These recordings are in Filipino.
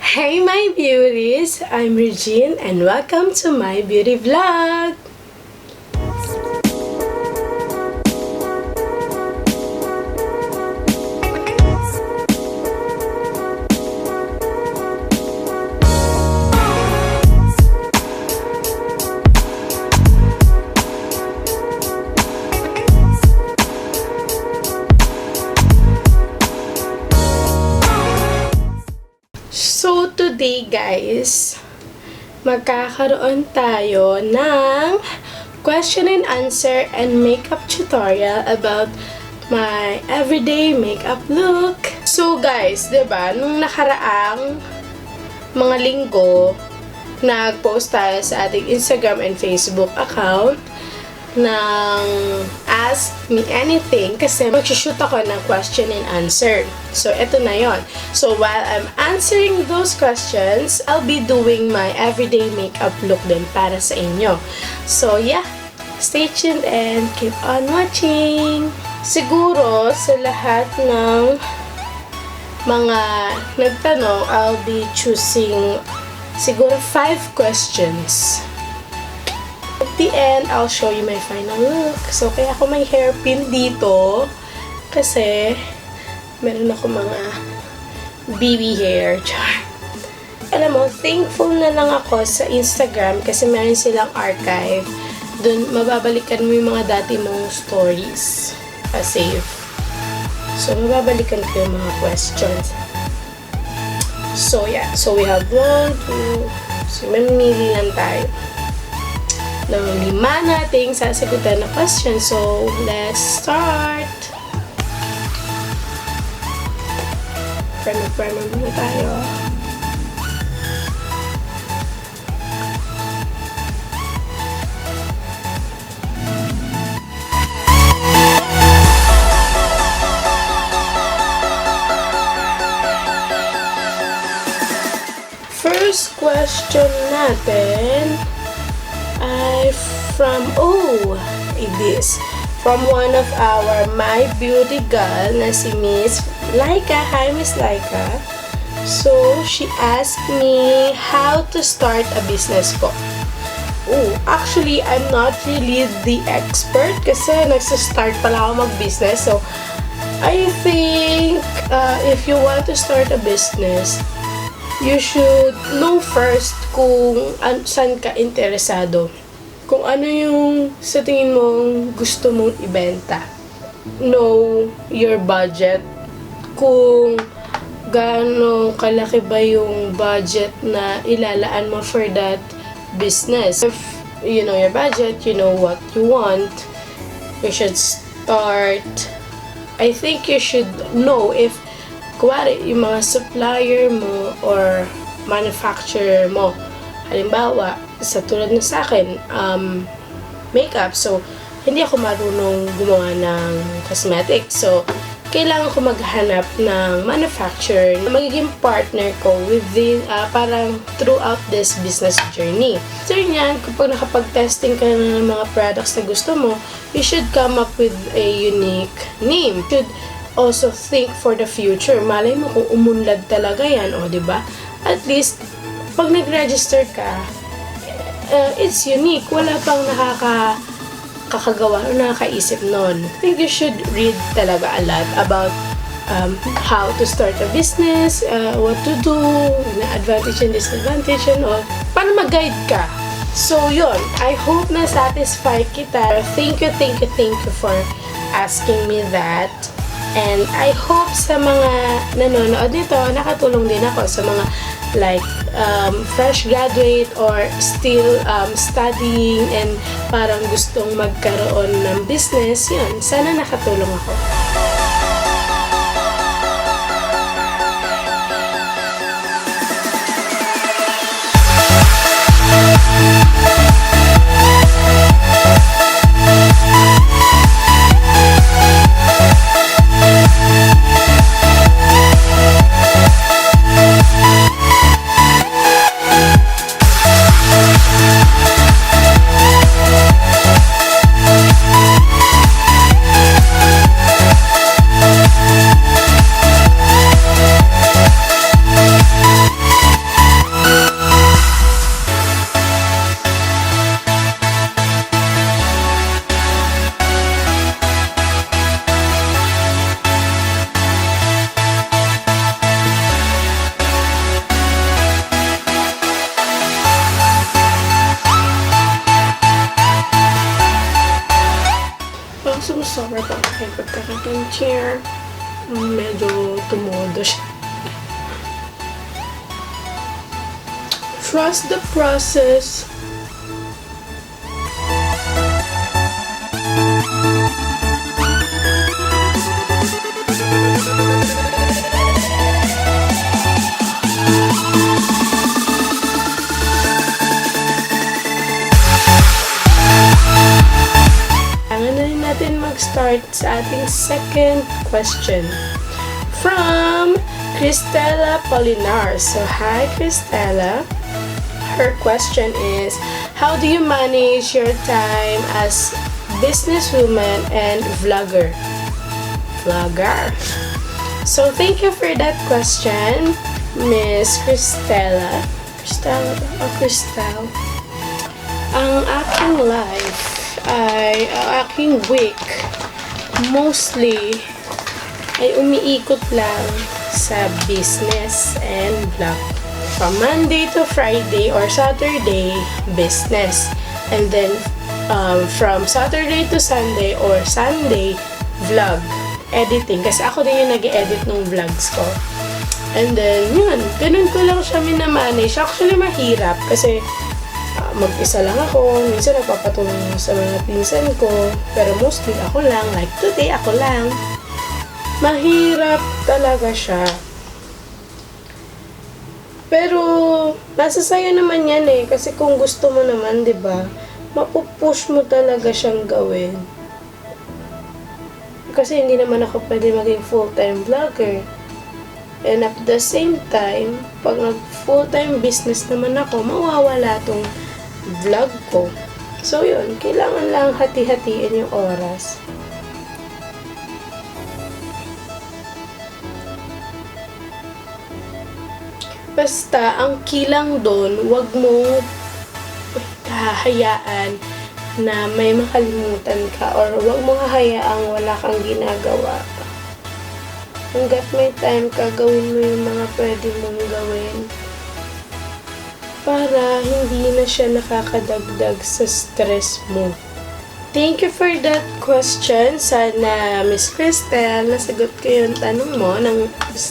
Hey my beauties! I'm Regine and welcome to my beauty vlog! So today guys, magkakaroon tayo ng question and answer and makeup tutorial about my everyday makeup look. So guys, 'di ba, nung nakaraang mga linggo, nag-post tayo sa ating Instagram and Facebook account ng Ask Me Anything kasi mag-shoot ako ng question and answer. So, eto na yon. So, while I'm answering those questions, I'll be doing my everyday makeup look din para sa inyo. So, yeah. Stay tuned and keep on watching. Siguro, sa lahat ng mga nagtanong, I'll be choosing siguro 5 questions. At the end, I'll show you my final look. So, kaya ako may hairpin dito kasi meron ako mga BB hair. Alam mo, thankful na lang ako sa Instagram kasi meron silang archive. Doon, mababalikan mo yung mga dati mong stories. Save. So, mababalikan ko yung mga questions. So, yeah. So, we have 1, 2, so, mamili lang tayo ng 5 nating sasagutan na question. So, let's start! Primer muna tayo. First question natin ay from one of our my beauty girl na si Miss Laika. Hi Miss Laika. So she asked me how to start a business ko. Actually I'm not really the expert kasi nagsa-start pa lang ako mag-business. So I think if you want to start a business, you should know first kung saan ka interesado. Kung ano yung sa tingin mong gusto mong ibenta. Know your budget. Kung gaano kalaki ba yung budget na ilalaan mo for that business. If you know your budget, you know what you want, you should start. I think you should know if kuwari, yung mga supplier mo or manufacturer mo. Halimbawa, sa tulad na sa akin, makeup. So, hindi ako marunong gumawa ng cosmetics. So, kailangan ko maghanap ng manufacturer na magiging partner ko within, parang throughout this business journey. So, yan, kapag nakapag-testing ka na ng mga products na gusto mo, you should come up with a unique name. You should also think for the future. Malay mo kung umunlad talaga yan, diba? At least, pag nag-register ka, it's unique. Wala pang nakakagawa o nakakaisip nun. I think you should read talaga a lot about how to start a business, what to do, advantage and disadvantage, and all. Para mag-guide ka. So, yun. I hope na satisfy kita. Thank you for asking me that. And I hope sa mga nanonood nito, nakatulong din ako sa mga like fresh graduate or still studying and parang gustong magkaroon ng business. Yun, sana nakatulong ako. Sorry po kay pagkakating chair. Medyo tumudo siya. Trust the process. Mag-start sa ating second question from Cristela Polinar. So, hi Cristela. Her question is, how do you manage your time as businesswoman and vlogger? So, thank you for that question, Miss Cristela. Cristel. Ang aking life ay aking week mostly ay umiikot lang sa business and vlog. From Monday to Friday or Saturday, business. And then from Saturday to Sunday or Sunday, vlog. Editing. Kasi ako din yung nag-edit ng vlogs ko. And then, yun. Ganun ko lang siya minamanage. Actually, mahirap. Kasi mag-isa lang ako. Minsan nagpapatulong sa mga pinsan ko. Pero mostly ako lang. Like today, ako lang. Mahirap talaga siya. Pero, nasa sayo naman yan eh. Kasi kung gusto mo naman, diba, mapupush mo talaga siyang gawin. Kasi hindi naman ako pwede maging full-time vlogger. And at the same time, pag nag-full-time business naman ako, mawawala tong vlog ko. So yun, kailangan lang hati-hatiin yung oras. Basta, ang kilang doon, wag mo hahayaan na may makalimutan ka or wag mo hahayaang wala kang ginagawa. Hanggat may time ka, gawin mo yung mga pwede mong gawin para hindi na siya nakakadagdag sa stress mo. Thank you for that question. Sana, Miss Cristel, nasagot ko yung tanong mo,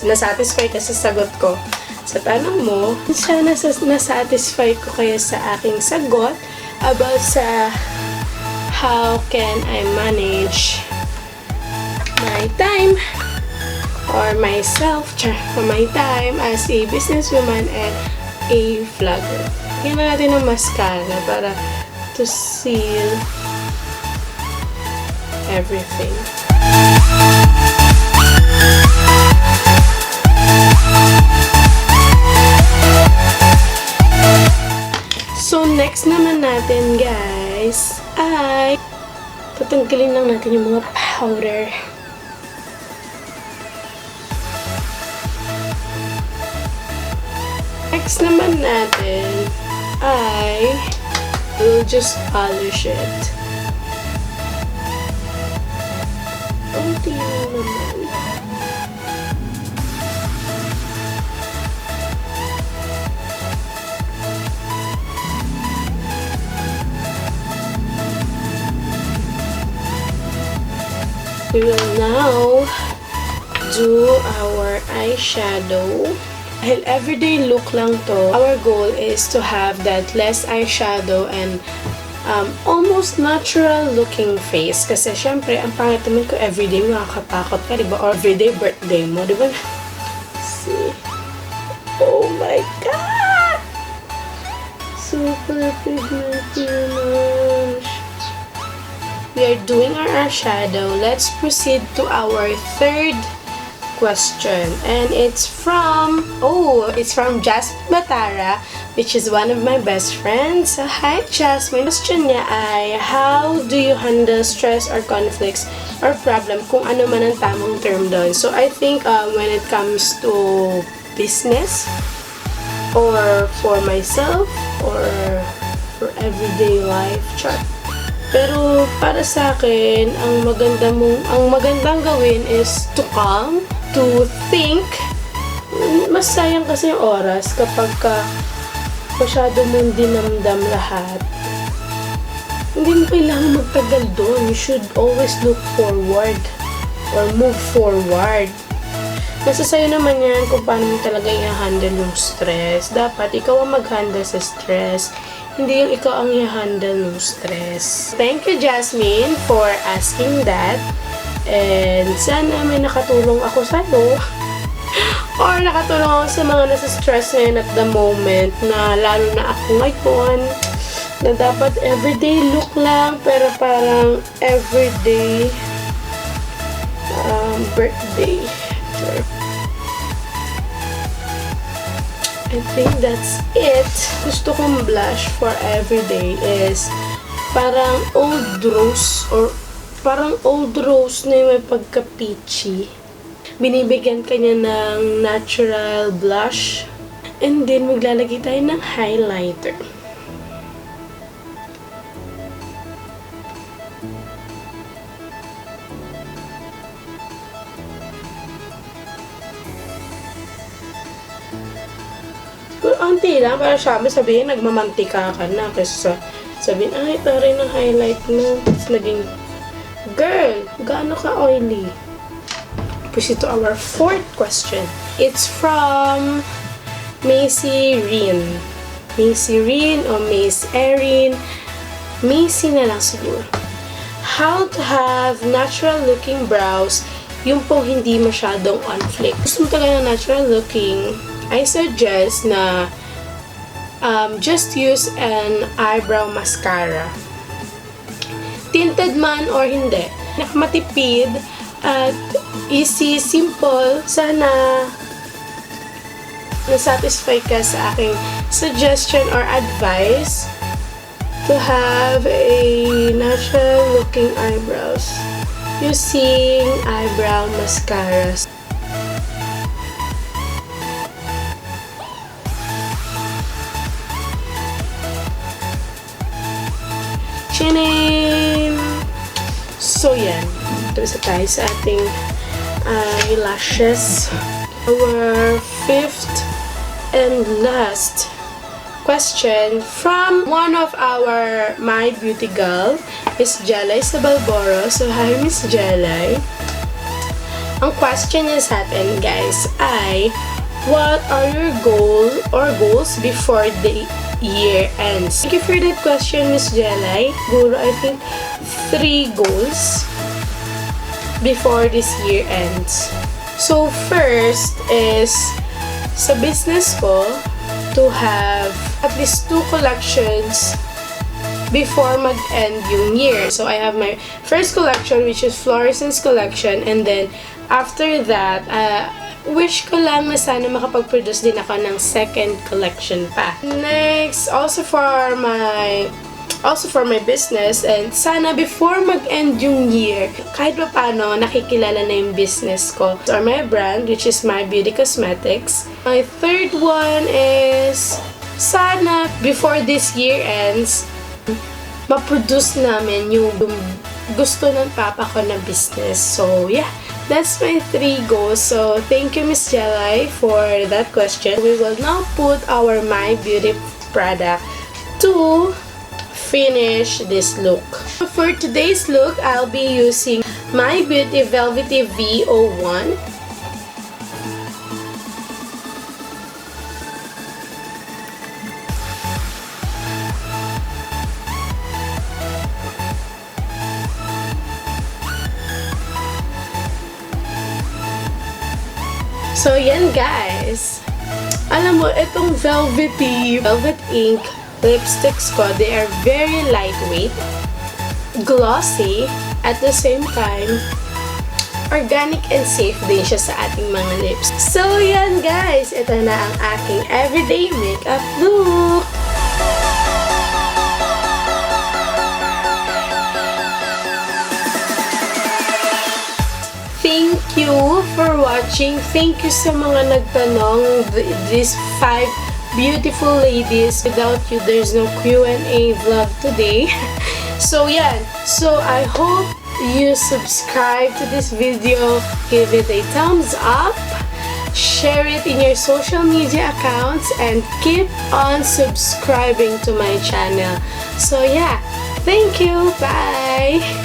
nasatisfy ka sa sagot ko sa tanong mo. Sana nasatisfy ko kayo sa aking sagot about sa how can I manage my time or myself for my time as a businesswoman and a vlogger. Tingnan natin ng mascara para to seal everything. So, next naman natin, guys, ay tatanggalin lang natin yung mga powder. Next naman natin ay we'll just polish it. Kunti lang naman. We will now do our eyeshadow. Dahil everyday look lang to, our goal is to have that less eyeshadow and almost natural looking face. Kasi syempre, ang pangit naman ko everyday makakatakot ka, diba? Or everyday birthday mo, diba? See? Oh my God! Super pigmented. We are doing our eyeshadow. Let's proceed to our third question, and it's from Jasmine Batara, which is one of my best friends. So, hi Jasmine. Question niya ay, how do you handle stress or conflicts or problem, kung ano man ang tamang term doon. So, I think when it comes to business or for myself or for everyday life, pero para sa akin, ang magandang gawin is to calm, to think. Mas sayang kasi yung oras kapag masyado mong dinamdam lahat. Hindi mo kailangan magtagal doon. You should always look forward or move forward. Nasa sa'yo naman yan kung paano mo talaga i-handle yung stress. Dapat ikaw ang mag-handle sa stress, hindi yung ikaw ang i-handle yung stress. Thank you, Jasmine, for asking that. And sana may nakatulong ako sa'yo. Or nakatulong ako sa mga nasa stress ngayon at the moment, na lalo na ako ngayon, na dapat everyday look lang, pero parang everyday birthday. Sure. I think that's it. Gusto kong blush for everyday is parang old rose, or parang old rose na yung may pagka-peachy. Binibigyan ka niya ng natural blush. And then, maglalagay tayo ng highlighter. Konti lang, para sabihin, nagmamantika ka na. Kasi sabihin, ay, taray ng highlight mo. Tapos naging, girl, gaano ka oily? Proceed to our fourth question. It's from Macy Rin. Macy Rin o Mace Erin. Macy na lang siguro. How to have natural looking brows, yung pong hindi masyadong on flick. Gusto mo talaga ng natural looking, I suggest na just use an eyebrow mascara. Tinted man or hindi. Nakamatipid at easy, simple. Sana na-satisfy ka sa aking suggestion or advice to have a natural looking eyebrows using eyebrow mascaras. Chinin! So, yan. Ito isa tayo sa ating eyelashes. Our fifth and last question from one of our My Beauty Girl, Miss Jelay sa Balboro. So, hi, Miss Jelay. Ang question niya sa atin, guys, ay what are your goals before the year ends? Thank you for that question, Miss Jelay. Guru, I think 3 goals before this year ends. So, first is sa business ko to have at least 2 collections before mag-end yung year. So, I have my first collection, which is Fluorescence collection, and then after that, wish ko lang na sana makapag-produce din ako ng second collection pa. Next, also for my business, and sana before mag-end yung year, kahit pa paano, nakikilala na yung business ko or my brand, which is My Beauty Cosmetics. My third one is sana before this year ends, ma-produce namin yung gusto ng papa ko na business. So, yeah. That's my 3 goals. So, thank you, Miss Jelay, for that question. We will now put our My Beauty product to finish this look. For today's look, I'll be using My Beauty Velvety V01. So, yan guys. Alam mo, itong velvet ink lipsticks ko, they are very lightweight, glossy, at the same time, organic and safe din siya sa ating mga lips. So, yan guys. Ito na ang aking everyday makeup look. Thank you for watching. Thank you sa mga nagtanong. These 5 beautiful ladies. Without you, there's no Q&A vlog today. So, yan. So, I hope you subscribe to this video. Give it a thumbs up. Share it in your social media accounts. And keep on subscribing to my channel. So, yeah. Thank you! Bye!